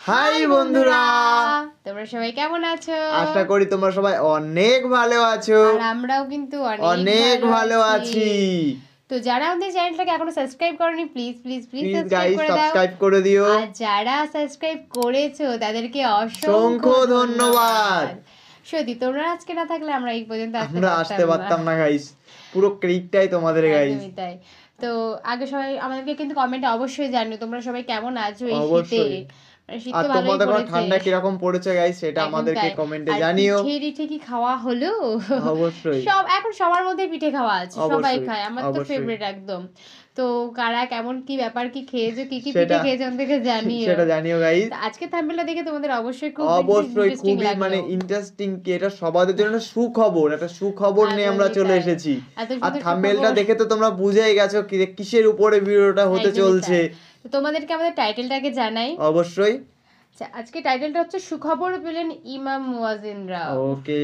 High বন্ধুরা, তোমরা সবাই কেমন আছো? আশা করি তোমরা সবাই অনেক ভালো আছো। আর আমরাও কিন্তু অনেক ভালো আছি। তো যারা আমাদের চ্যানেলটাকে এখনো সাবস্ক্রাইব করনি, প্লিজ প্লিজ প্লিজ সাবস্ক্রাইব করে দিও। আর যারা সাবস্ক্রাইব করেছো তাদেরকে অসংখ্য ধন্যবাদ। সত্যি তোমরা আজকে না থাকলে আমরা এই পর্যন্ত আসতে পারতাম না গাইস। পুরো ক্রেডিটটাই তোমাদের গাইস। তাই তো আগে সবাই আমাদেরকে কিন্তু কমেন্টে অবশ্যই জানিও তোমরা সবাই কেমন আছো এই শীতে। আর তোমাদের ঠান্ডা কিরকম পড়েছে গাইস সেটা আমাদেরকে কমেন্টে জানিও। পিঠে কি খাওয়া হলো? অবশ্যই। এখন সবার মধ্যে পিঠে খাওয়া আছে, সবাই খায়, আমার তো ফেভারিট একদম। তো কারা কেমন কি ব্যাপার, কি খেয়েছো, কি কি পিঠে খেয়েছো আমাদেরকে জানিও, সেটা জানিও গাইস। আজকে থাম্বনেলটা দেখে তোমাদের অবশ্যই খুবই মানে ইন্টারেস্টিং, কি এটা সবার জন্য সুখবর, একটা সুখবর নিয়ে আমরা চলে এসেছি। আর থাম্বনেলটা দেখে তো তোমরা বুঝেই গেছো কিসের উপরে ভিডিওটা হতে চলছে। তো তোমাদেরকে আমাদের টাইটেলটাকে জানাই। অবশ্যই। আজকে টাইটেলটা হচ্ছে সুখবর পেলেন ইমাম মুয়াজ্জিনরা। ওকে,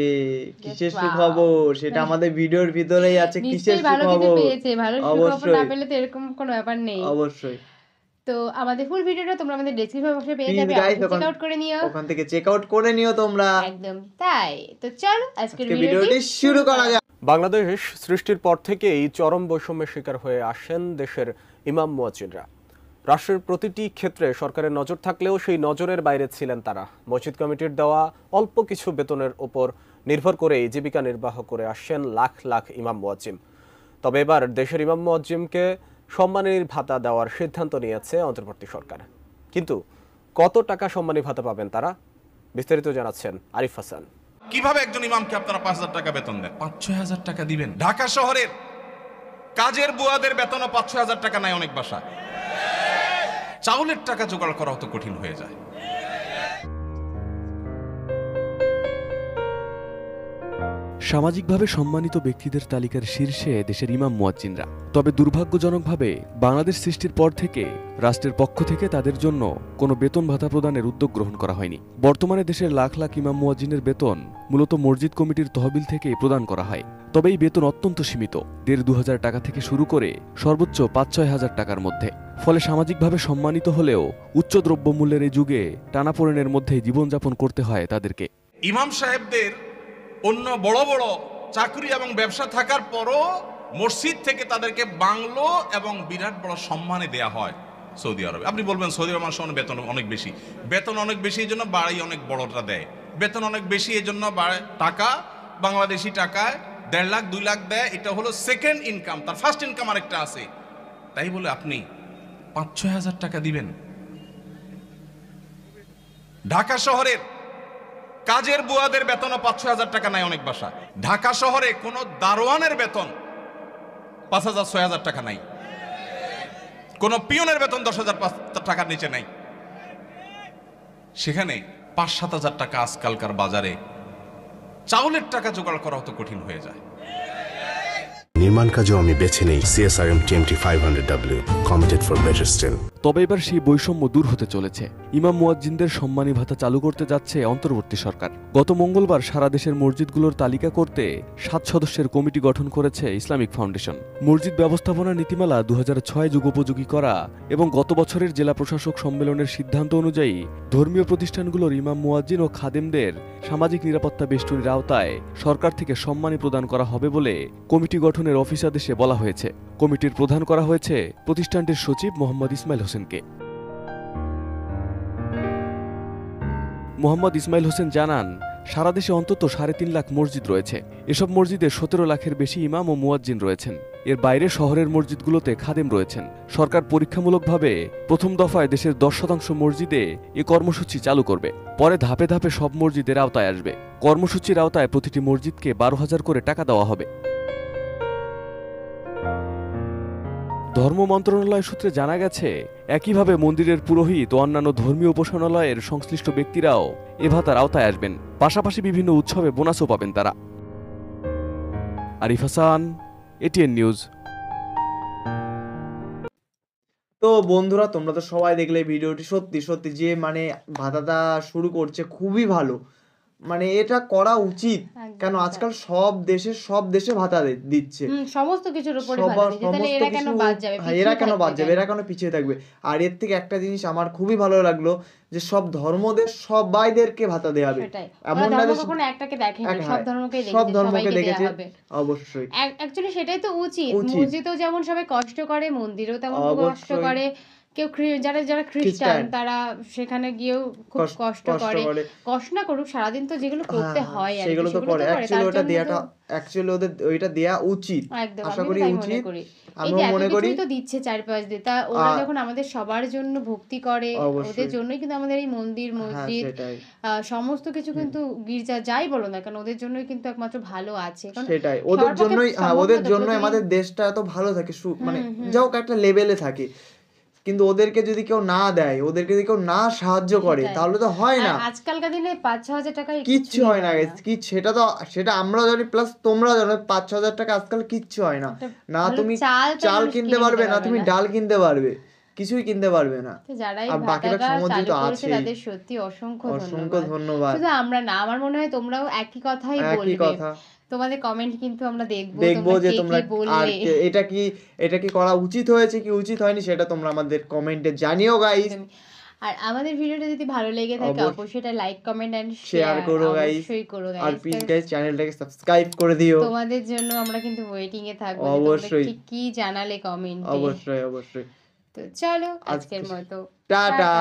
কিসের সুখবর সেটা আমাদের ভিডিওর ভিতরেই আছে। কিসের সুখবর পেয়েছে, ভালো সুখবর না পেলে তো এরকম কোনো ব্যাপার নেই। অবশ্যই। তো আমাদের ফুল ভিডিওটা তোমরা আমাদের ডেসক্রিপশন বক্সে পেয়ে যাবে, চেক আউট করে নিও, ওখান থেকে চেক আউট করে নিও তোমরা। একদম তাই। তো চলো আজকের ভিডিওটি শুরু করা যাক। বাংলাদেশ সৃষ্টির পর থেকেই চরম বৈষম্যের শিকার হয়ে আসেন দেশের ইমাম মুয়াজ্জিনরা। রাষ্ট্রের প্রতিটি ক্ষেত্রে সরকারের নজর থাকলেও সেই নজরের বাইরে ছিলেন তারা। মসজিদ কমিটির দেওয়া অল্প কিছু বেতনের ওপর নির্ভর করেই জীবিকা নির্বাহ করে আসছেন লাখ লাখ ইমাম মুয়াজ্জিম। তবে এবার দেশের ইমাম মুয়াজ্জিমকে সম্মানী ভাতা দেওয়ার সিদ্ধান্ত নিয়েছে অন্তর্বর্তী সরকার। কিন্তু কত টাকা সম্মানী ভাতা পাবেন তারা, বিস্তারিত জানাচ্ছেন আরিফ হাসান। কিভাবে একজন ইমামকে আপনারা ৫,০০০ টাকা বেতন দেন? ৫-৬ টাকা দিবেন? ঢাকা শহরের কাজের বুয়াদের বেতনও ৫-৬ টাকা নাই অনেক বাসায়। চাউলের টাকা জোগাড় করা অত কঠিন হয়ে যায়। সামাজিকভাবে সম্মানিত ব্যক্তিদের তালিকার শীর্ষে দেশের ইমাম মুয়াজ্জিনরা। তবে দুর্ভাগ্যজনকভাবে বাংলাদেশ সৃষ্টির পর থেকে রাষ্ট্রের পক্ষ থেকে তাদের জন্য কোনো বেতন ভাতা প্রদানের উদ্যোগ গ্রহণ করা হয়নি। বর্তমানে দেশের লাখ লাখ ইমাম মুয়াজ্জিনের বেতন মূলত মসজিদ কমিটির তহবিল থেকে প্রদান করা হয়। তবে এই বেতন অত্যন্ত সীমিত, ১,৫০০ টাকা থেকে শুরু করে সর্বোচ্চ ৫-৬ হাজার টাকার মধ্যে। ফলে সামাজিকভাবে সম্মানিত হলেও উচ্চ দ্রব্যমূল্যের এই যুগে টানাপোড়েনের মধ্যে জীবনযাপন করতে হয় তাদেরকে। ইমাম সাহেবদের অন্য বড় বড় চাকরি এবং ব্যবসা থাকার পরও মসজিদ থেকে তাদেরকে বাংলো এবং বিরাট বড় সম্মানে দেয়া হয় সৌদি আরবে। আপনি বলবেন সৌদি আরব সমান বেতন অনেক বেশি। বেতন অনেক বেশি এই জন্য বাড়ি অনেক বড়টা দেয়। বেতন অনেক বেশি এই জন্য টাকা বাংলাদেশি টাকায় ১.৫ লাখ ২ লাখ দেয়। এটা হলো সেকেন্ড ইনকাম, তার ফার্স্ট ইনকাম আরেকটা আছে। তাই বলে আপনি ৫-৬ হাজার টাকা দিবেন? ঢাকা শহরের কাজের বুয়াদের বেতনও ৫-৬ টাকা নাই অনেক বাসায়। ঢাকা শহরে কোনো দারোয়ানের বেতন ৫,০০০-৬,০০০ টাকা নাই। কোনো পিয়নের বেতন ১০,০০০ টাকার নিচে নাই। সেখানে ৫-৭ হাজার টাকা আজকালকার বাজারে চাউলের টাকা জোগাড় করা অত কঠিন হয়ে যায়। নির্মাণ কাজও আমি বেছে নেই CSRM TMT 500W, committed for better still। তবে এবার সেই বৈষম্য দূর হতে চলেছে। ইমাম মুয়াজ্জিনদের সম্মানী ভাতা চালু করতে যাচ্ছে অন্তর্বর্তী সরকার। গত মঙ্গলবার সারা দেশের মসজিদগুলোর তালিকা করতে ৭ সদস্যের কমিটি গঠন করেছে ইসলামিক ফাউন্ডেশন। মসজিদ ব্যবস্থাপনা নীতিমালা ২০০৬ যুগোপযোগী করা এবং গত বছরের জেলা প্রশাসক সম্মেলনের সিদ্ধান্ত অনুযায়ী ধর্মীয় প্রতিষ্ঠানগুলোর ইমাম মুয়াজ্জিন ও খাদেমদের সামাজিক নিরাপত্তা বেষ্টনীর আওতায় সরকার থেকে সম্মানী প্রদান করা হবে বলে কমিটি গঠনের অফিস আদেশে বলা হয়েছে। কমিটির প্রধান করা হয়েছে প্রতিষ্ঠানটির সচিব মোহাম্মদ ইসমাইল হোসেনকে। মোহাম্মদ ইসমাইল হোসেন জানান, সারা দেশে অন্তত ৩.৫ লাখ মসজিদ রয়েছে। এসব মসজিদে ১৭ লাখের বেশি ইমাম ও মুয়াজ্জিন রয়েছেন। এর বাইরে শহরের মসজিদগুলোতে খাদেম রয়েছেন। সরকার পরীক্ষামূলকভাবে প্রথম দফায় দেশের ১০% মসজিদে এ কর্মসূচি চালু করবে। পরে ধাপে ধাপে সব মসজিদের আওতায় আসবে। কর্মসূচির আওতায় প্রতিটি মসজিদকে ১২,০০০ করে টাকা দেওয়া হবে। ধর্ম মন্ত্রণালয় সূত্রে জানা গেছে, একইভাবে মন্দিরের পুরোহিত ও অন্যান্য ধর্মীয় উপাসনালয়ের সংশ্লিষ্ট ব্যক্তিরাও এ ভাতার আওতায় আসবেন। পাশাপাশি বিভিন্ন উৎসবে বোনাসও পাবেন তারা। Arif Hasan, ATN news. তো বন্ধুরা, তোমরা তো সবাই দেখলে ভিডিওটি। সত্যি সত্যি যে মানে ভাতাটা শুরু করছে খুবই ভালো। মানে এটা করা উচিত, কেন আজকাল সব দেশে ভাতা দিচ্ছে, সমস্ত কিছুর উপরে ভাতা দিচ্ছে, তাহলে এরা কেন বাদ যাবে, এরা কেন পিছিয়ে থাকবে? আর এর থেকে একটা জিনিস আমার খুবই ভালো লাগলো যে সব ধর্মদের সবাইদেরকে ভাতা দেয়া হবে, এমন না যে কখনো একটাকে দেখেনি, সব ধর্মকে দেখেছে অবশ্যই। অ্যাকচুয়ালি সেটাই তো উচিত। মসজিদেও যেমন সবাই কষ্ট করে, মন্দিরেও তেমন কষ্ট করে, কেউ যারা খ্রিস্টান তারা সেখানে গিয়েও খুব কষ্ট করে, কষ্ট না করুক, সারাদিন তো যেগুলো করতে হয় আর সেগুলো তো করে। অ্যাকচুয়ালি ওটা দেয়াটা অ্যাকচুয়ালি ওদের ওইটা দেয়া উচিত, আশা করি উচিত। আমি মনে করি তো দিচ্ছে 4-5 দিন, তা ওরা যখন আমাদের সবার জন্য ভক্তি করে, ওদের জন্যই কিন্তু আমাদের এই মন্দির মসজিদ সমস্ত কিছু, কিন্তু গির্জা যাই বলো না কেন, ওদের জন্যই কিন্তু একমাত্র ভালো আছে। সেটাই, ওদের জন্যই আমাদের দেশটা এত ভালো থাকে, মানে যাও একটা লেভেলে থাকে। কিন্তু ওদেরকে যদি কেউ না দেয়, ওদেরকে যদি কেউ না সাহায্য করে, তাহলে তো হয় না। আজকালকার দিনে 5-6 হাজার টাকা কিচ্ছু হয় না, সেটা আমরা জানি, প্লাস তোমরা জানো 5-6 হাজার টাকা আজকাল কিচ্ছু হয় না। না তুমি চাল কিনতে পারবে, না তুমি ডাল কিনতে পারবে, কিছুই কিনতে পারবে না। আর বাকিটা সমর্থিত আছে, তাদের সত্যি অসংখ্য ধন্যবাদ। শুধু আমরা না, আমার মনে হয় তোমরাও একই কথাই বলবে। তোমাদের কমেন্ট কিন্তু আমরা দেখবো যে তোমরা এটা কি করা উচিত হয়েছে কি উচিত হয়নি, সেটা তোমরা আমাদের কমেন্টে জানিও গাইস। আর আমাদের ভিডিওটা যদি ভালো লেগে থাকে অবশ্যই এটা লাইক, কমেন্ট এন্ড শেয়ার করো গাইস, অবশ্যই করো গাইস। আর প্লিজ গাইস চ্যানেলটাকে সাবস্ক্রাইব করে দিও। তোমাদের জন্য আমরা কিন্তু ওয়েটিং এ থাকবো, অবশ্যই কি জানালে কমেন্টে, অবশ্যই। তো চলো আজকের মতো টাটা।